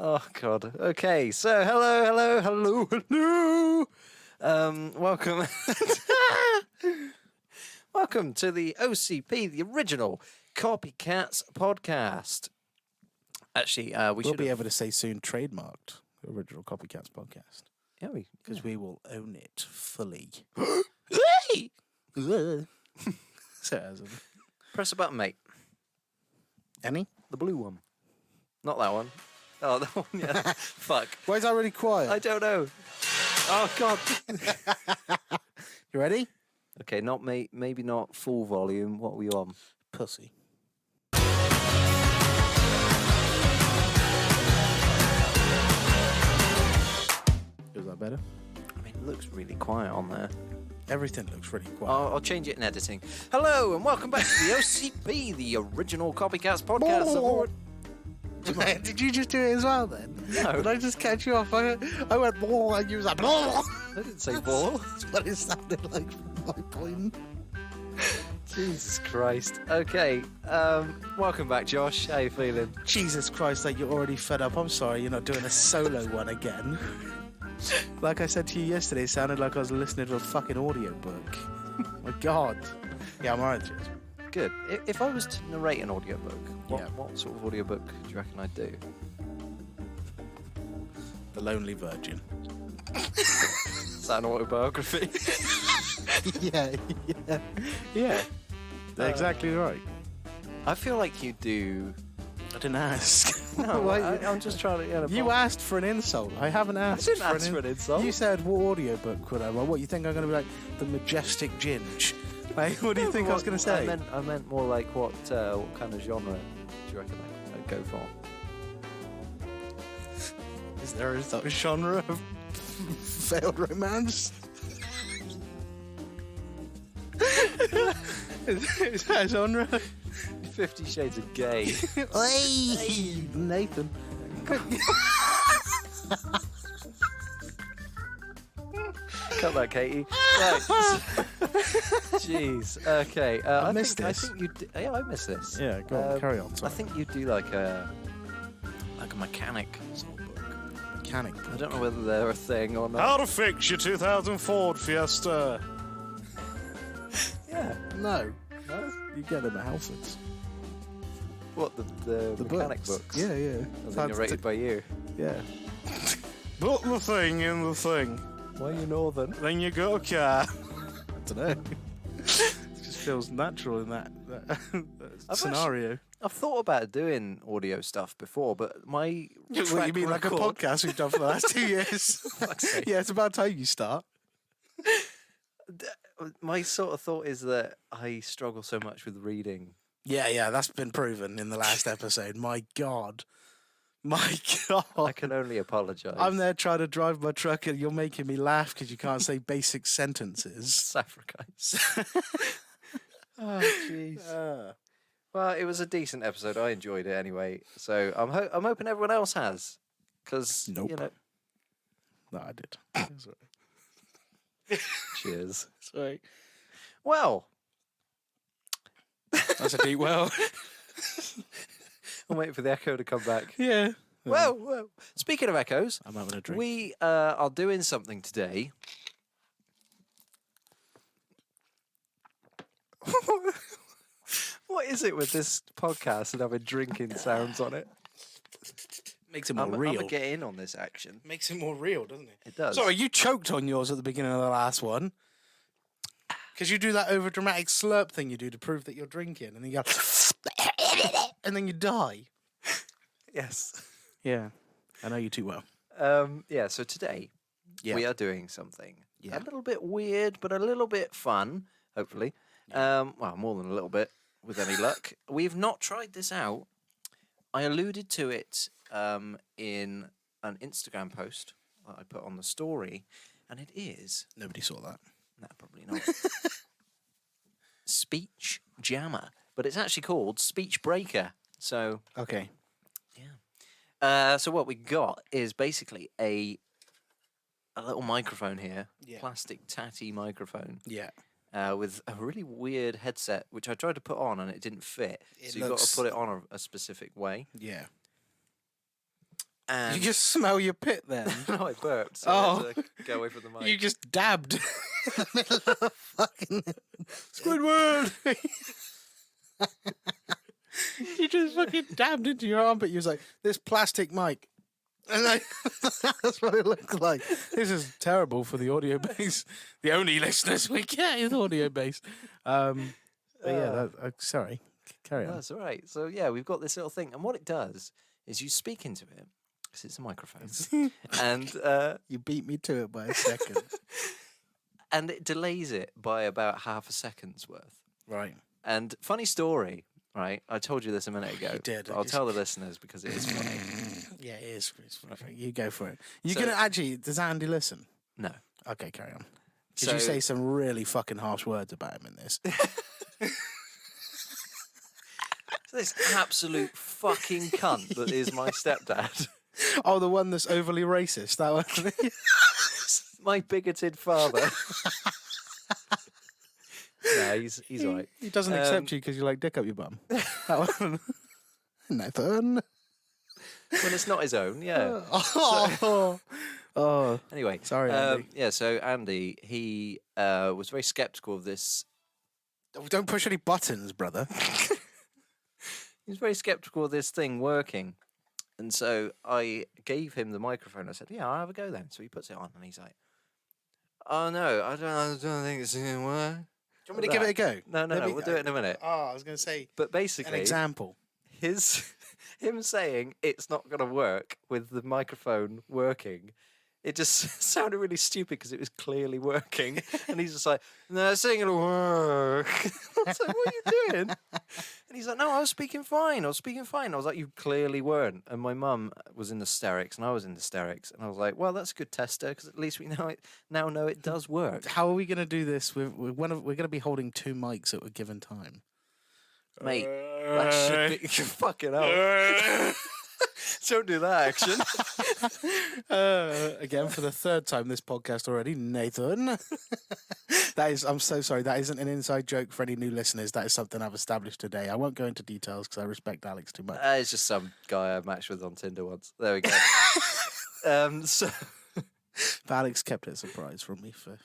Oh, God. Okay, so hello. Welcome. Welcome to the OCP, the original Copycats podcast. Actually, we'll be able to say soon trademarked original Copycats podcast. Yeah, because we will own it fully. Press a button, mate. Any? The blue one. Not that one. Oh, that one, yeah. Fuck. Why is that really quiet? I don't know. Oh, God. You ready? Okay, maybe not full volume. What were you on? Pussy. Is that better? I mean, it looks really quiet on there. Everything looks really quiet. I'll change it in editing. Hello, and welcome back to the OCP, the original Copycats podcast. Did you just do it as well then? No. Did I just catch you off? I went ball and you was like ball. I didn't say ball. That's what it sounded like from my point. Jesus Christ. Okay, welcome back, Josh. How you feeling? Jesus Christ, like you're already fed up. I'm sorry you're not doing a solo one again. Like I said to you yesterday, it sounded like I was listening to a fucking audiobook. My God. Yeah, I'm alright. Good. If I was to narrate an audiobook, what sort of audiobook do you reckon I'd do? The Lonely Virgin. Is that an autobiography? Yeah. Exactly right. I feel like you do... I didn't ask. No, I'm just trying to... Yeah, you asked for an insult. I haven't asked I didn't ask for an insult. You said, what audiobook would I want? What, you think I'm going to be like the Majestic Ginge? Like, what do you think I was going to say? I meant more like what kind of genre do you reckon I'd go for? Is there a genre of failed romance? is that a genre? 50 Shades of Gay. Hey, Nathan. Cut that, Katie. Right. Jeez. Okay. I missed this. I think you. Yeah, I missed this. Yeah, go on. Carry on. Sorry. I think you do like a mechanic sort of book. Mechanic. I don't know whether they're a thing or not. How to fix your 2000 Ford Fiesta. Yeah. No. You get them at Halfords. What the mechanic books? Yeah. Are they narrated by you? Yeah. Put the thing in the thing. Why are you northern? Then you got a car. I don't know. It just feels natural in that scenario. I've thought about doing audio stuff before, but my What, you mean like a podcast we've done for the last 2 years? Yeah, it's about time you start. My sort of thought is that I struggle so much with reading. Yeah, that's been proven in the last episode. My God. I can only apologise. I'm there trying to drive my truck and you're making me laugh because you can't say basic sentences. Saffricise. Oh, jeez. Well, it was a decent episode. I enjoyed it anyway. So I'm hoping everyone else has. Because, Nope. you know... No, I did. Sorry. Cheers. Sorry. Well... That's a deep well. I'm waiting for the echo to come back. Yeah. Well, speaking of echoes, I'm having a drink. we are doing something today. What is it with this podcast and having drinking sounds on it? Makes it more real. I'm going to get in on this action. Makes it more real, doesn't it? It does. Sorry, you choked on yours at the beginning of the last one. Because you do that over dramatic slurp thing you do to prove that you're drinking, and then you go, and then you die. Yes. Yeah, I know you too well. So today we are doing something Yeah. a little bit weird, but a little bit fun, hopefully. Well, more than a little bit, with any luck. We've not tried this out. I alluded to it in an Instagram post that I put on the story, and it is... Nobody saw that. No, probably not. Speech Jammer. But it's actually called Speech Breaker. So... Okay. Yeah. So what we got is basically a little microphone here. Yeah. Plastic tatty microphone. Yeah. With a really weird headset, which I tried to put on and it didn't fit. It so you've got to put it on a specific way. Yeah. And You just smell your pit then. no, I burped. So I had to go away from the mic. You just dabbed in the middle of the fucking Squidward. You just fucking dabbed into your armpit. You was like, this plastic mic. And like, that's what it looks like. This is terrible for the audio base. The only listeners we get is audio base. But yeah, sorry. Carry on. That's all right. So yeah, we've got this little thing, and what it does is you speak into it because it's a microphone, and You beat me to it by a second. and it delays it by about half a second's worth. Right. And funny story, right? I told you this a minute ago. You did. But I'll tell the listeners because it is funny. Yeah, it is. You go for it. You're So- gonna actually. Does Andy listen? No. Okay, carry on. Did So- you say some really fucking harsh words about him in this? This absolute fucking cunt that is my stepdad. Oh, the one that's overly racist. That one. My bigoted father. Yeah, he's right. He doesn't accept you because you like dick up your bum. That one. Nathan. When it's not his own, yeah. Oh. Anyway, Sorry, Andy. yeah. So Andy, he was very skeptical of this. Don't push any buttons, brother. He was very skeptical of this thing working, and so I gave him the microphone. I said, "Yeah, I'll have a go then." So he puts it on, and he's like, "Oh no, I don't think it's gonna work." Do you want me to give it a go? No, we'll do it in a minute. Oh, I was going to say But an basically, example. him saying it's not going to work with the microphone working, it just sounded really stupid because it was clearly working. And he's just like, no, it's not going to work. I was like, what are you doing? And he's like, no, I was speaking fine. I was like, you clearly weren't. And my mum was in hysterics and I was in hysterics. And I was like, well, that's a good tester because at least we now know it does work. How are we going to do this? We're going to be holding two mics at a given time. Mate, that should be fucking hell. Don't do that action. Again, for the third time this podcast already, Nathan. I'm so sorry. That isn't an inside joke for any new listeners. That is something I've established today. I won't go into details because I respect Alex too much. It's just some guy I matched with on Tinder once. There we go. So, But Alex kept it a surprise from me for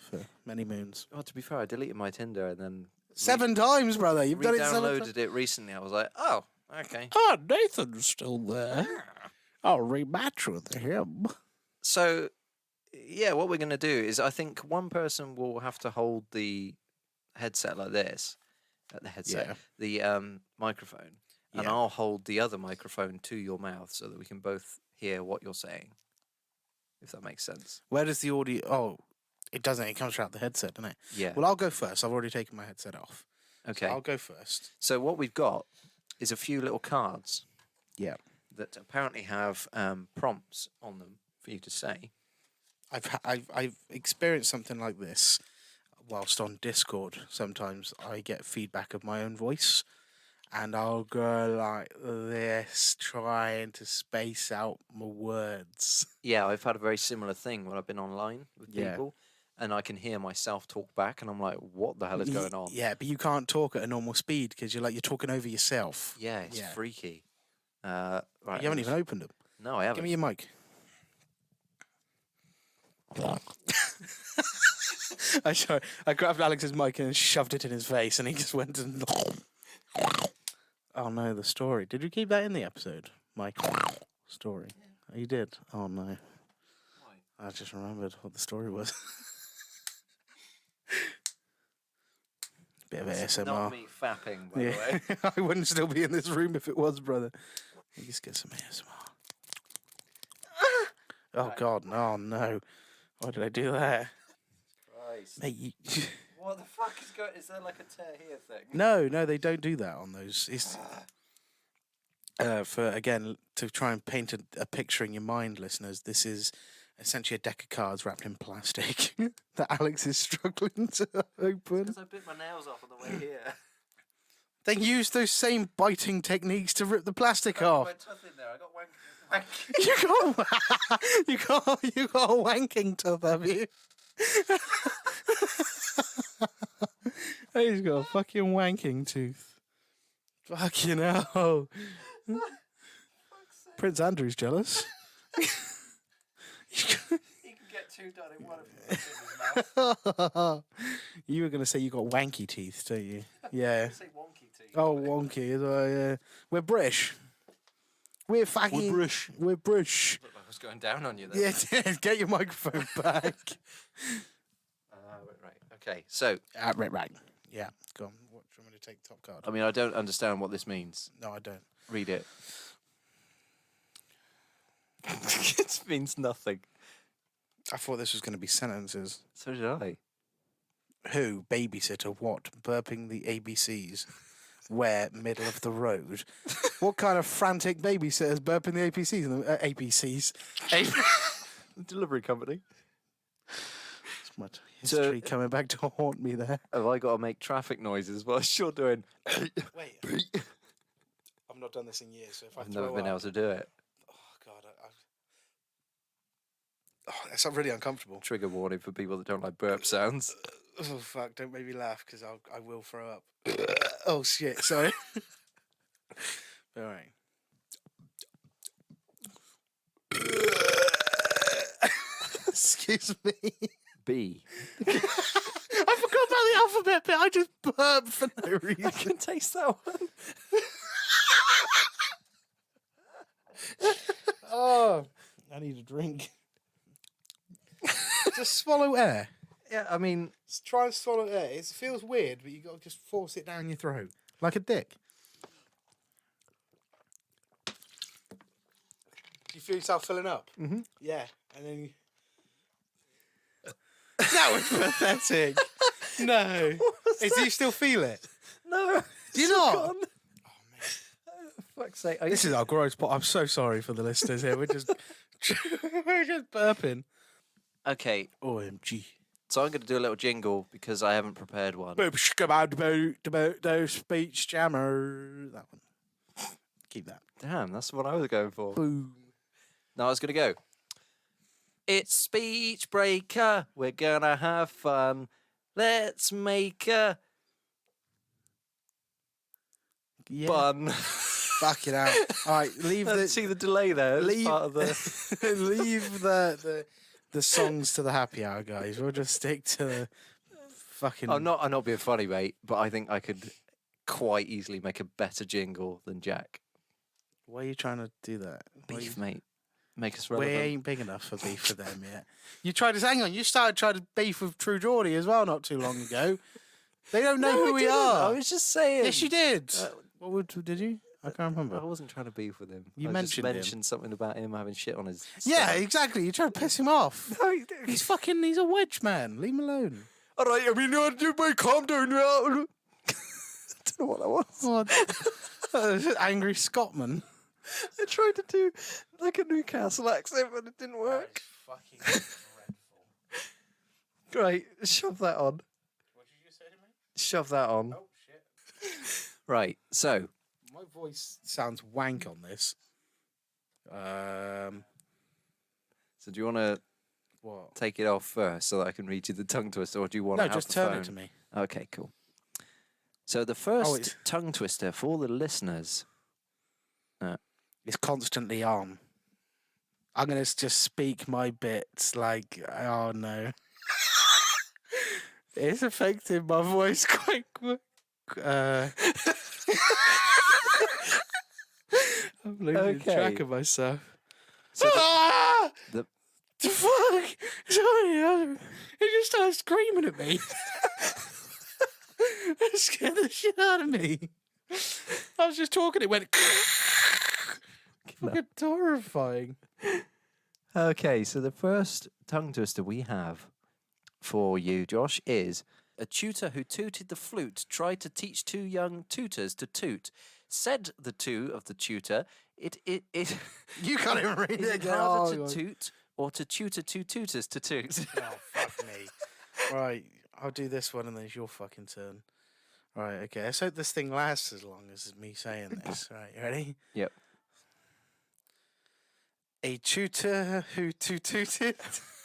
many moons. well, to be fair, I deleted my Tinder and then 7 times, brother. You've done it 7 times. re-downloaded it recently. I was like, oh, okay. Oh, Nathan's still there. I'll rematch with him. So, yeah, what we're going to do is I think one person will have to hold the headset like this, the microphone, and Yeah. I'll hold the other microphone to your mouth so that we can both hear what you're saying, if that makes sense. Where does the audio... Oh, it doesn't. It comes out the headset, doesn't it? Yeah. Well, I'll go first. I've already taken my headset off. Okay. I'll go first. So what we've got is a few little cards Yeah. that apparently have prompts on them for you to say. I've experienced something like this whilst on Discord. Sometimes I get feedback of my own voice, and I'll go like this, trying to space out my words. Yeah, I've had a very similar thing when I've been online with Yeah. people, and I can hear myself talk back, and I'm like, "What the hell is going on?" Yeah, but you can't talk at a normal speed because you're talking over yourself. Yeah, it's Yeah. freaky. Right, You haven't even opened them. No, I haven't. Give me your mic. I grabbed Alex's mic and shoved it in his face, and he just went and. Oh no, the story. Did you keep that in the episode? Mike story. Oh, you did. Oh no. Why? I just remembered what the story was. Bit of This is ASMR. not me fapping, by the Yeah, way. I wouldn't still be in this room if it was, brother. Let me just get some ASMR. Oh Right. God, no, no! Why did I do that, Christ. mate? You... What the fuck is going? Is there like a tear here thing? No, they don't do that on those. It's for again to try and paint a picture in your mind, listeners. This is essentially a deck of cards wrapped in plastic that Alex is struggling to open. Because I bit my nails off on the way here. Then use those same biting techniques to rip the plastic I got off. my tooth in there. I got wank. You got a wanking tooth, have you? He's got a fucking wanking tooth. Fucking hell. Prince Andrew's jealous. He can get two done in one if he puts it in his mouth. You were going to say you got wanky teeth, don't you? Yeah. Say wonky teeth. Oh, wonky as well, yeah. We're British. We're fucking... British. We're British. Looked like I was going down on you there. Yeah, get your microphone back. Right. Okay. So, Right. Yeah, go on. What, do you want me to take the top card? I mean, I don't understand what this means. No, I don't. Read it. It means nothing. I thought this was going to be sentences. So did I. Who? Babysitter. What? Burping the ABCs. Where? Middle of the road. What kind of frantic babysitter's burping the APCs? APCs. Delivery company. It's my history coming back to haunt me there. Have I got to make traffic noises while you're doing? Wait. I've not done this in years, so if I've never been able to do it. Oh, God. Oh, that's really uncomfortable. Trigger warning for people that don't like burp sounds. Oh, fuck. Don't make me laugh, because I will throw up. Oh, shit. Sorry. All right. Excuse me. B. I forgot about the alphabet bit. I just burped for no reason. I can taste that one. Oh, I need a drink. Just swallow air. Yeah, I mean, Just try and swallow air. It feels weird, but you got to just force it down your throat like a dick. Do you feel yourself filling up? Mm-hmm. Yeah, and then you... That was pathetic. No. Do you still feel it? no. Do you it's not? gone. Fuck's sake. This is our gross pot. I'm so sorry for the listeners here. We're just we're just burping. Okay, OMG. so I'm going to do a little jingle because I haven't prepared one. Speech jammer. That one. Keep that. Damn, that's what I was going for. Boom. No, I was going to go. It's speech breaker. We're going to have fun. Let's make a Yeah. bun. Fuck it out. All right, leave the See the delay there? It's leave part of the... leave the songs to the happy hour, guys. We'll just stick to the fucking. I'm not being funny, mate, but I think I could quite easily make a better jingle than Jack. Why are you trying to do that? Why Beef, you- mate. Make us We relevant. ain't big enough for beef for them yet. You tried to hang on. You started trying to beef with True Geordie as well not too long ago. They don't know No, who I we didn't. are. I was just saying. Yes, you did. Did you? I can't I remember. wasn't trying to beef with him. You I just mentioned him. mentioned something about him having shit on his. Yeah, stomach. exactly. You're trying to piss him off. No, you didn't. He's a wedge man. Leave him alone. All right, I mean, you might calm down now. I don't know what that was. Angry Scotsman. I tried to do like a Newcastle accent, but it didn't work. Fucking dreadful. Right, shove that on. What did you just say to me? Shove that on. Oh shit. Right, so My voice sounds wank on this. so do you want to What? take it off first so that I can read you the tongue twister, or do you want No, to have just the turn phone? it to me. Okay, cool. So the first it's- tongue twister for the listeners. It's constantly on. I'm gonna just speak my bits like, oh no. It's affecting my voice quite quick. I'm losing Okay. track of myself. So Ah! the- The fuck? Sorry, he just started screaming at me. It scared the shit out of me. I was just talking, it went fucking horrifying. Okay, so the first tongue twister we have for you, Josh, is a tutor who tooted the flute tried to teach two young tutors to toot. Said the two of the tutor, it You can't even read is it. it harder Oh, to toot or to tutor two tutors to toot? oh, fuck me. Right, I'll do this one and then it's your fucking turn. Right, okay. Let's hope this thing lasts as long as me saying this. Right, you ready? Yep. A tutor who tooted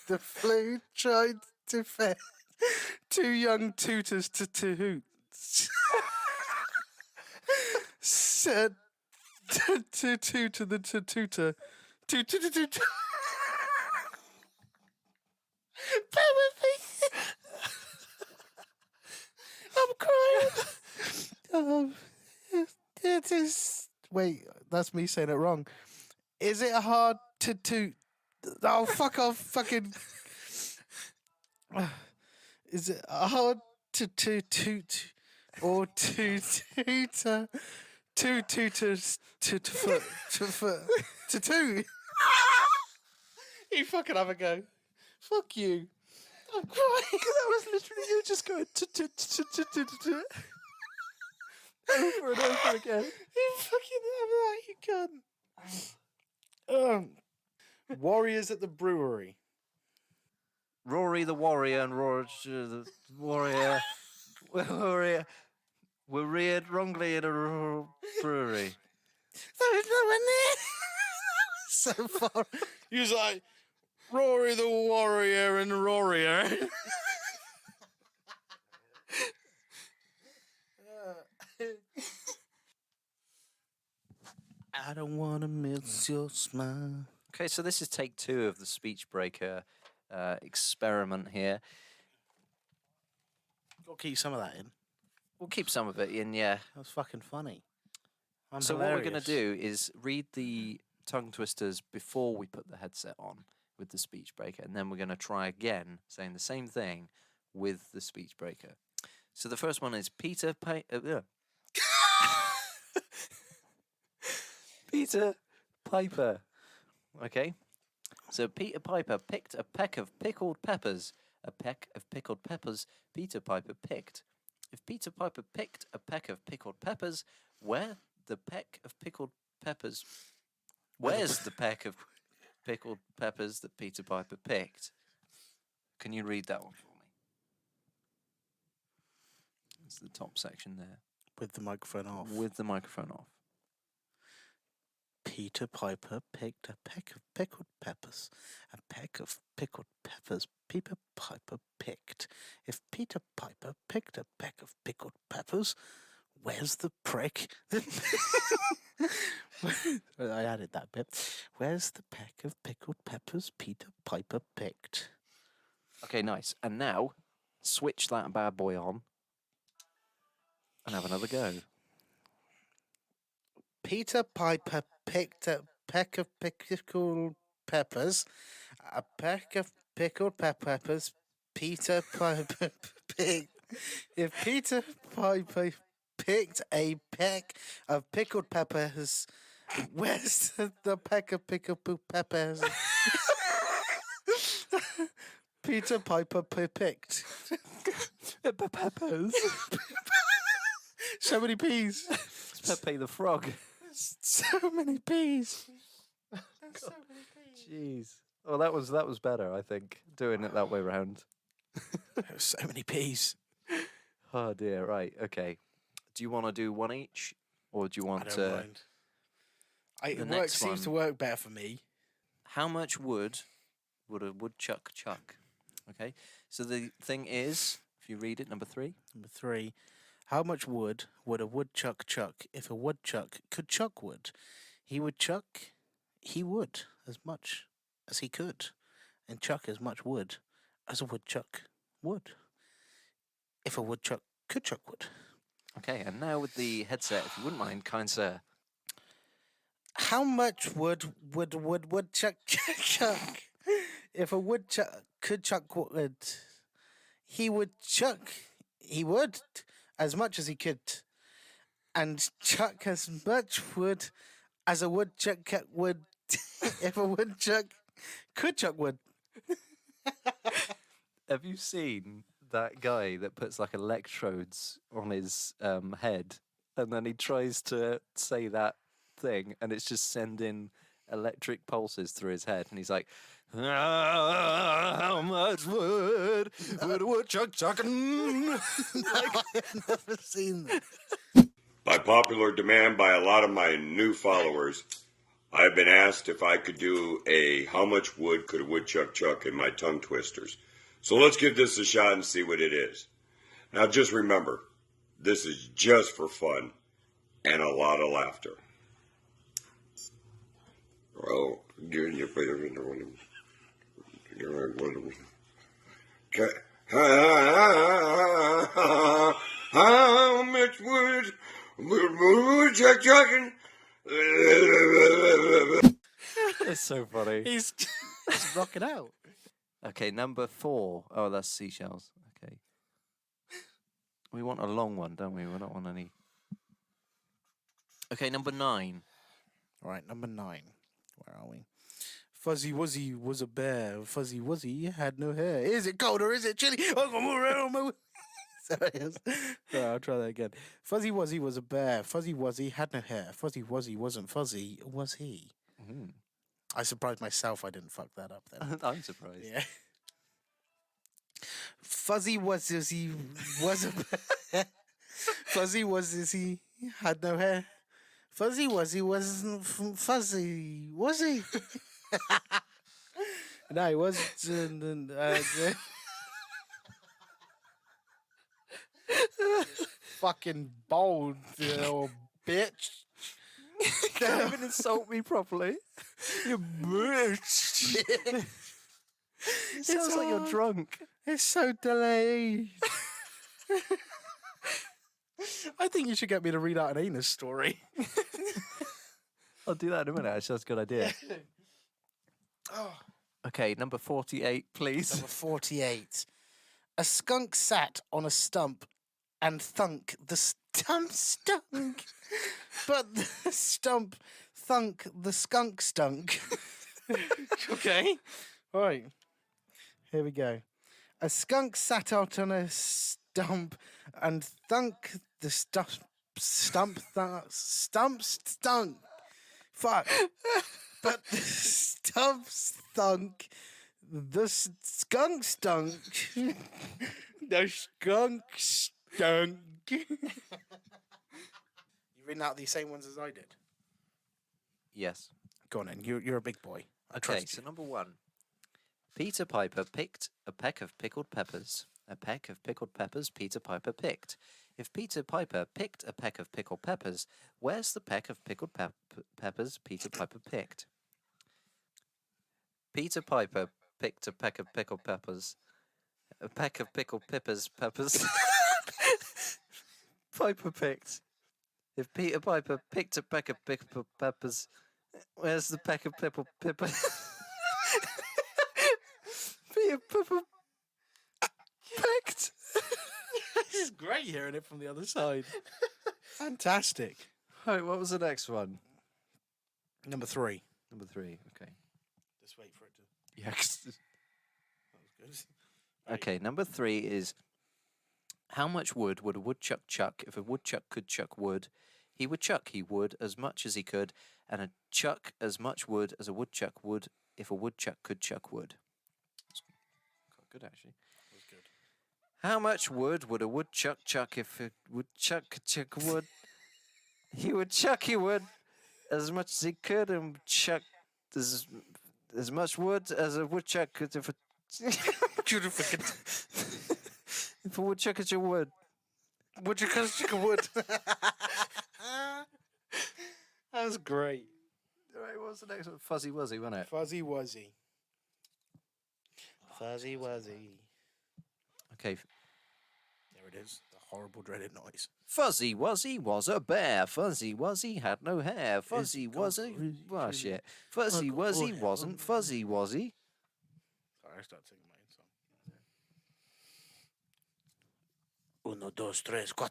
the flute tried to fed two young tutors to toot. Said to tutor the tutor Toot, toot, toot, toot. I'm crying. It is. Wait, that's me saying it wrong. Is it hard to toot? Oh, fuck off, fucking. Is it hard to toot or to toot? To toot. You fucking have a go. Fuck you. I'm crying. That was literally you just going over and over again. You fucking have that, you cunt. Warriors at the brewery. Rory the Warrior and Rory the Warrior. Warrior. Were reared wrongly in a brewery. There was no one there. So far. He was like, Rory the Warrior and Rorier. I don't want to miss your smile. Okay, so this is take 2 of the speech breaker experiment here. Got to keep some of that in. We'll keep some of it in, yeah. That was fucking funny. So what we're going to do is read the tongue twisters before we put the headset on with the speech breaker, and then we're going to try again saying the same thing with the speech breaker. So the first one is Peter Peter Piper. Okay. So Peter Piper picked a peck of pickled peppers. A peck of pickled peppers Peter Piper picked. If Peter Piper picked a peck of pickled peppers, where's the peck of pickled peppers that Peter Piper picked? Can you read that one for me? It's the top section there. With the microphone off. With the microphone off. Peter Piper picked a peck of pickled peppers. A peck of pickled peppers Peter Piper picked. If Peter Piper picked a peck of pickled peppers, where's the prick? I added that bit. Where's the peck of pickled peppers Peter Piper picked? Okay, nice. And now, switch that bad boy on and have another go. Peter Piper picked a peck of pickled peppers. A peck of pickled peppers Peter Piper picked. If Peter Piper picked a peck of pickled peppers, where's the peck of pickled peppers? Peter Piper picked. Peppers. So many peas. It's Pepe the Frog. So many peas. So many peas. Jeez. Oh, that was better, I think, doing it that way round. So many peas. Oh dear, right, okay. Do you want to do one each? Or do you want I don't to... mind. the It next seems to one. work better for me. How much wood would a woodchuck chuck? Okay, so the thing is, if you read it, number 3. Number 3. How much wood would a woodchuck chuck if a woodchuck could chuck wood? He would as much as he could, and chuck as much wood as a woodchuck would. If a woodchuck could chuck wood. Okay, and now with the headset, if you wouldn't mind, kind sir. How much wood would woodchuck chuck? If a woodchuck could chuck wood, he would as much as he could, and chuck as much wood as a woodchuck would. If a woodchuck could chuck wood. Have you seen that guy that puts like electrodes on his head, and then he tries to say that thing, and it's just sending electric pulses through his head, and he's like, how much wood would a woodchuck chucking? I've never seen that. By popular demand by a lot of my new followers, I've been asked if I could do a how much wood could a woodchuck chuck in my tongue twisters. So let's give this a shot and see what it is. Now just remember, this is just for fun and a lot of laughter. Well, getting your better in the one. How much would Chuck chucking? That's so funny. He's rocking out. Okay, number 4. Oh, that's seashells. Okay. We want a long one, don't we? We don't want any. Okay, number 9. All right, number 9. Where are we? Fuzzy Wuzzy was a bear. Fuzzy Wuzzy had no hair. Is it cold or is it chilly? Sorry, I'll try that again. Fuzzy Wuzzy was a bear. Fuzzy Wuzzy had no hair. Fuzzy Wuzzy wasn't fuzzy, was he? Mm. I surprised myself I didn't fuck that up then. I'm surprised. Yeah. Fuzzy Wuzzy was a bear. Fuzzy Wuzzy had no hair. Fuzzy Wuzzy wasn't fuzzy, was he? No, he wasn't. Fucking bold, you little bitch. Can't even insult me properly. You bitch. It sounds like you're drunk. It's so delayed. I think you should get me to read out an anus story. I'll do that in a minute. Actually, that's a good idea. Okay, number 48, please. Number 48. A skunk sat on a stump and thunk. The stump stunk. But the stump thunk. The skunk stunk. Okay. All right. Here we go. A skunk sat out on a stump and thunk. The stump stunk. Fuck. But the stump stunk. The skunk stunk. The skunk stunk. You written out these same ones as I did? Yes. Go on then. You're a big boy. I Okay, trust so you. number 1. Peter Piper picked a peck of pickled peppers. A peck of pickled peppers Peter Piper picked. If Peter Piper picked a peck of pickled peppers, where's the peck of pickled peppers Peter Piper picked? Peter Piper picked a peck of pickled peppers. A peck of pickled peppers. Piper picked. If Peter Piper picked a peck of pickled peppers, where's the peck of pickled peppers? Peter Piper picked. This is great hearing it from the other side. Fantastic. Right, what was the next one? Number 3. Number 3. Okay. Just wait for it to. Yes. That was good. Okay. Number 3 is how much wood would a woodchuck chuck if a woodchuck could chuck wood? He would chuck. He would as much as he could, and a chuck as much wood as a woodchuck would if a woodchuck could chuck wood. That's quite good, actually. That was good. How much wood would a woodchuck chuck if a woodchuck could chuck wood? He would chuck. He would as much as he could, and chuck as much wood as a woodchuck could if a if a woodchuck could chuck wood. Woodchuck wood. That was great. All right, what was the next one? Fuzzy Wuzzy, wasn't it? Fuzzy Wuzzy. Fuzzy Wuzzy. Okay. There it is. The horrible dreaded noise. Fuzzy Wuzzy was a bear. Fuzzy Wuzzy had no hair. Fuzzy Wuzzy. Oh, shit. Fuzzy Wuzzy wasn't fuzzy, was he? Sorry, I started singing my own song. 1, 2, 3, 4.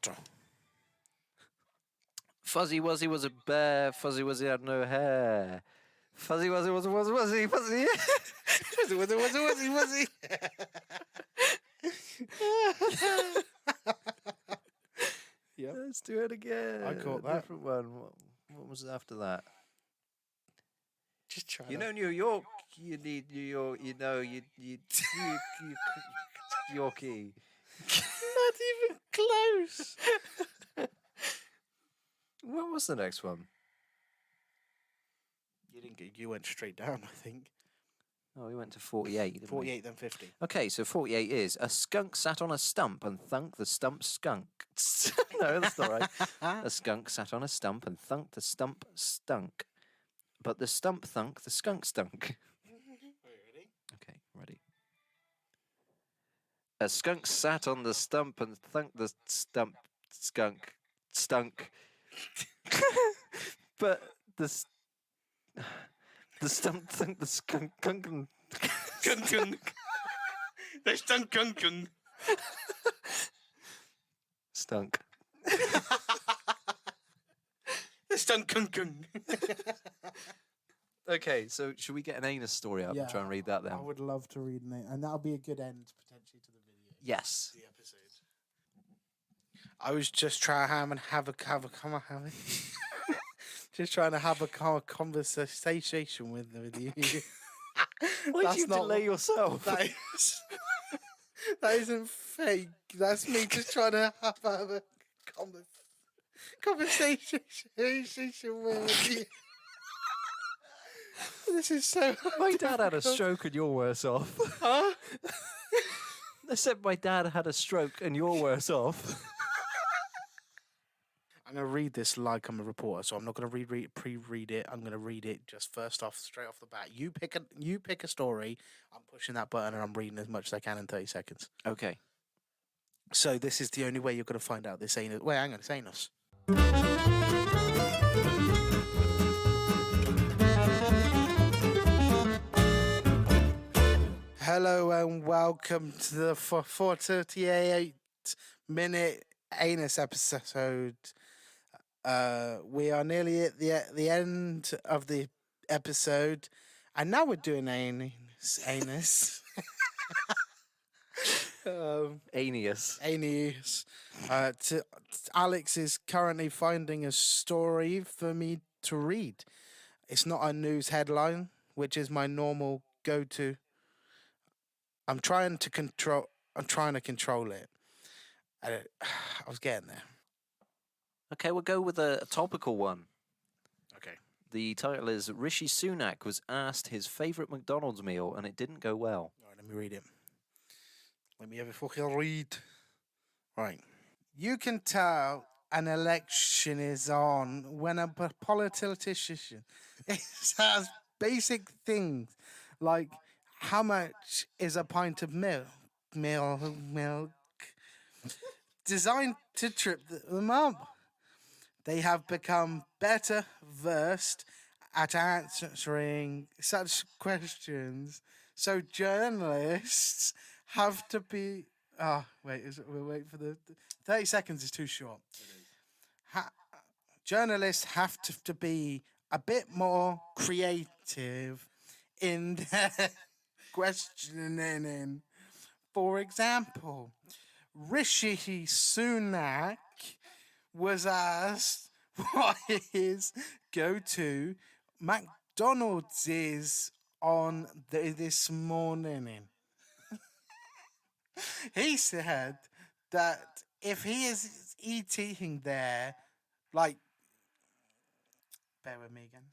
Fuzzy Wuzzy was a bear. Fuzzy Wuzzy had no hair. Fuzzy Wuzzy was Wuzzy. Fuzzy. Wuzzy. Yep. Let's do it again. I caught A that. different one. What was after that? Just try. You know New York. You need New York. You know you Yorkie. Not even close. What was the next one? You didn't get. You went straight down. I think. Oh, we went to 48. Didn't we? 48 then 50. Okay, so 48 is a skunk sat on a stump and thunk the stump skunk. No, that's not right. A skunk sat on a stump and thunk the stump stunk. But the stump thunk, the skunk stunk. Ready? Okay, ready. A skunk sat on the stump and thunk the stump skunk stunk. But the stump thunk the skunk kunk Kung kung. They stunk kung kung. stunk. They stunk kung kung. Okay, so should we get an anus story up and try and read that then? I would love to read it, and that'll be a good end potentially to the video. Yes. The episode. I was just trying to have a just trying to have a conversation with you. Why That's do you not- delay yourself? That isn't fake. That's me just trying to have a conversation with you. This is so. My dad had a stroke and you're worse off. Huh? I said my dad had a stroke and you're worse off. I'm going to read this like I'm a reporter, so I'm not going to pre-read it. I'm going to read it just first off, straight off the bat. You pick a story. I'm pushing that button and I'm reading as much as I can in 30 seconds. Okay. So this is the only way you're going to find out this anus. Wait, hang on, it's anus. Hello and welcome to the 438-minute anus episode. We are nearly at the end of the episode, and now we're doing anus. Aeneas. Anus. Alex is currently finding a story for me to read. It's not a news headline, which is my normal go-to. I'm trying to control it. I was getting there. Okay, we'll go with a topical one. Okay. The title is Rishi Sunak was asked his favourite McDonald's meal and it didn't go well. All right, let me read it. Let me have a fucking read. Right. You can tell an election is on when a politician has basic things like how much is a pint of milk designed to trip them up. They have become better versed at answering such questions, so journalists have to be. Oh, wait, we'll wait for the 30 seconds is too short. Journalists have to be a bit more creative in their questioning. For example, Rishi Sunak was asked what his go-to McDonald's is on this morning. He said that if he is eating there, like, bear with me again.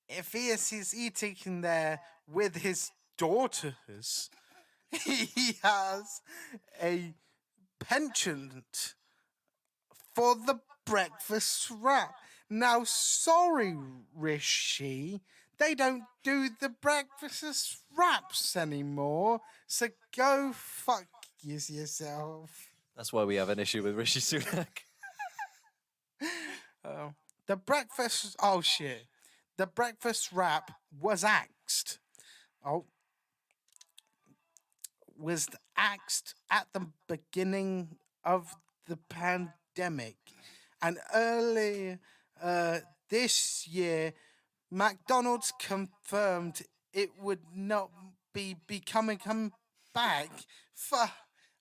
If he is eating there with his daughters, he has a penchant for the breakfast wrap. Now, sorry, Rishi, they don't do the breakfast wraps anymore, so go fuck yourself. That's why we have an issue with Rishi Sunak. The breakfast... Oh, shit. The breakfast wrap was axed. Was axed at the beginning of the pandemic. And early this year, McDonald's confirmed it would not be coming back.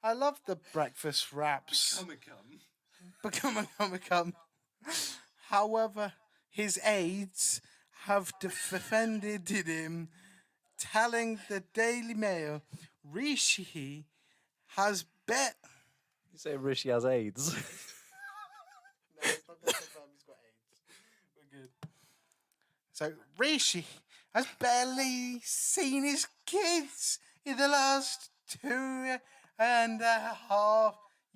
I love the breakfast wraps. Become. However, his aides have defended him, telling the Daily Mail Rishi has bet. You say Rishi has AIDS. No, it's not going to confirm he's got AIDS. We're good. So Rishi has barely seen his kids in the last 2.5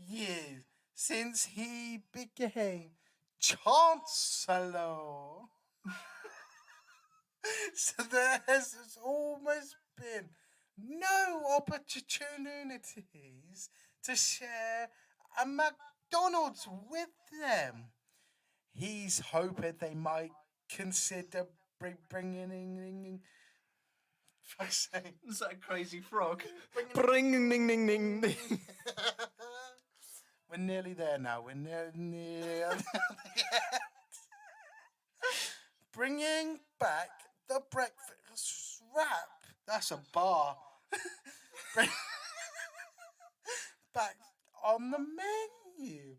years since he became Chancellor. So there's almost been no opportunities to share a McDonald's with them. He's hoping they might consider bringing. Fuck's sake. Is that a crazy frog? Bring ding ding ding ding. We're nearly there now. We're near. Bringing back the breakfast wrap. That's a bar. Back on the menu.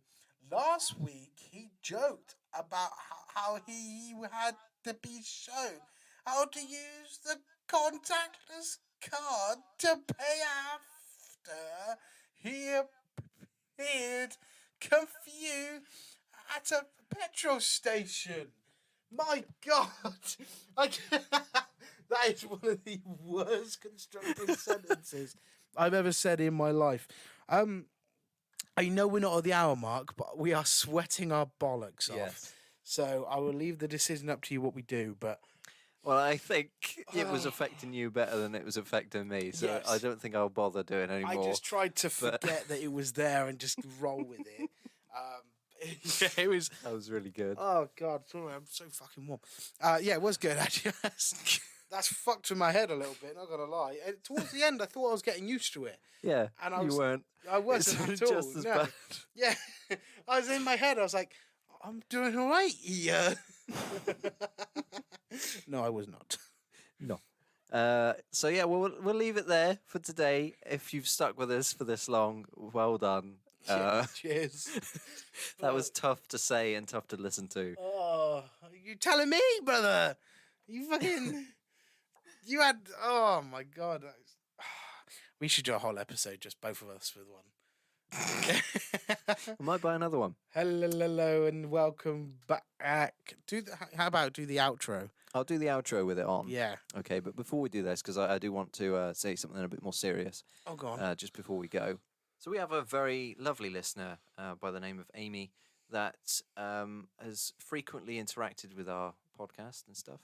Last week, he joked about how he had to be shown how to use the contactless card to pay after he appeared confused at a petrol station. My God, that is one of the worst constructed sentences I've ever said in my life. I know we're not at the hour mark, but we are sweating our bollocks off. Yes. So I will leave the decision up to you what we do. But Well, I think it was affecting you better than it was affecting me, so Yes. I don't think I'll bother doing any I more. just tried to forget that it was there and just roll with it. Yeah, it was. That was really good. Oh God, sorry, I'm so fucking warm. Yeah, it was good actually. That's fucked with my head a little bit. Not gonna lie. And towards the end, I thought I was getting used to it. Yeah, And I you was- weren't. I wasn't It's at all. just as no. bad. Yeah, I was in my head. I was like, I'm doing all right here. No, I was not. No. So yeah, we'll leave it there for today. If you've stuck with us for this long, well done. Cheers. That was tough to say and tough to listen to. Oh, you telling me, brother? You fucking. You had. Oh my God. We should do a whole episode, just both of us with one. I might buy another one. Hello and welcome back. How about do the outro? I'll do the outro with it on. Yeah. Okay, but before we do this, because I do want to say something a bit more serious Oh, go on. just before we go. So we have a very lovely listener by the name of Amy that has frequently interacted with our podcast and stuff.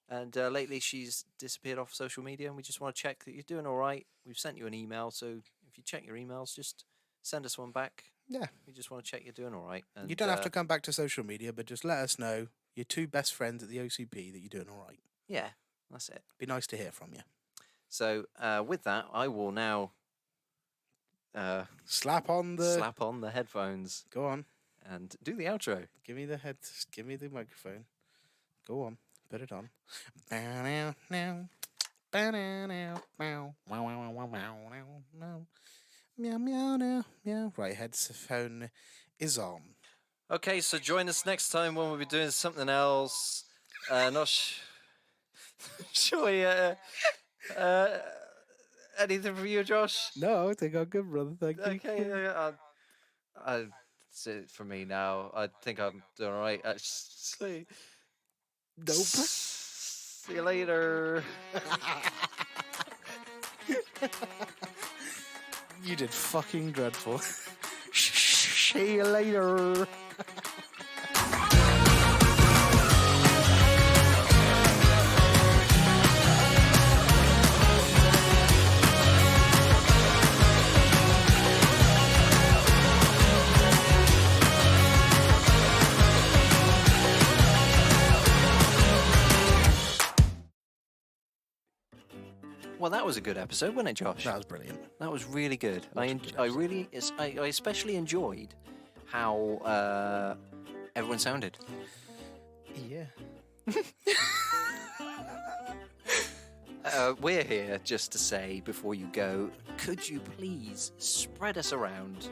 And lately she's disappeared off social media, and we just want to check that you're doing all right. We've sent you an email, so if you check your emails, just send us one back. Yeah. We just want to check you're doing all right. And, You don't have to come back to social media, but just let us know, your two best friends at the OCP, that you're doing all right. Yeah, that's it. Be nice to hear from you. So with that, I will now Slap on the. slap on the headphones Go on. and do the outro. Give me the Give me the microphone. Go on. Put it on. Meow meow meow meow. Right, headphone is on. Okay, so join us next time when we'll be doing something else. Not sure. Anything from you, Josh? No, I think I'm good, brother. Thank you. Okay, that's it for me now. I think I'm doing all right. Actually, Nope. see you later. You did fucking dreadful. See you later. Well, that was a good episode, wasn't it, Josh? That was brilliant. That was really good. Was a good I especially enjoyed how everyone sounded. Yeah. We're here just to say before you go, could you please spread us around?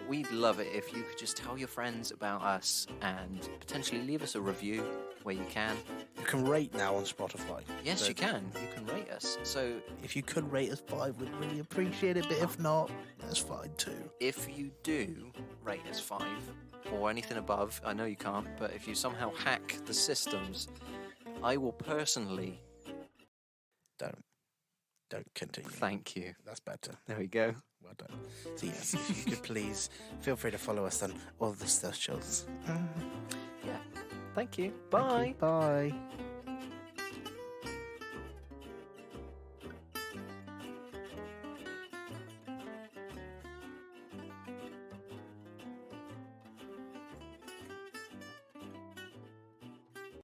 We'd love it if you could just tell your friends about us and potentially leave us a review where you can. You can rate now on Spotify. Yes, So you can. You can rate us. So If you could rate us 5, we'd really appreciate it. But if not, that's fine too. if you do rate us 5 or anything above, I know you can't, but if you somehow hack the systems, I will personally Don't continue. thank you. That's better. There we go. Well done. So yes, if you could please feel free to follow us on all the socials. Yeah. Thank you. Thank Bye. you. Bye.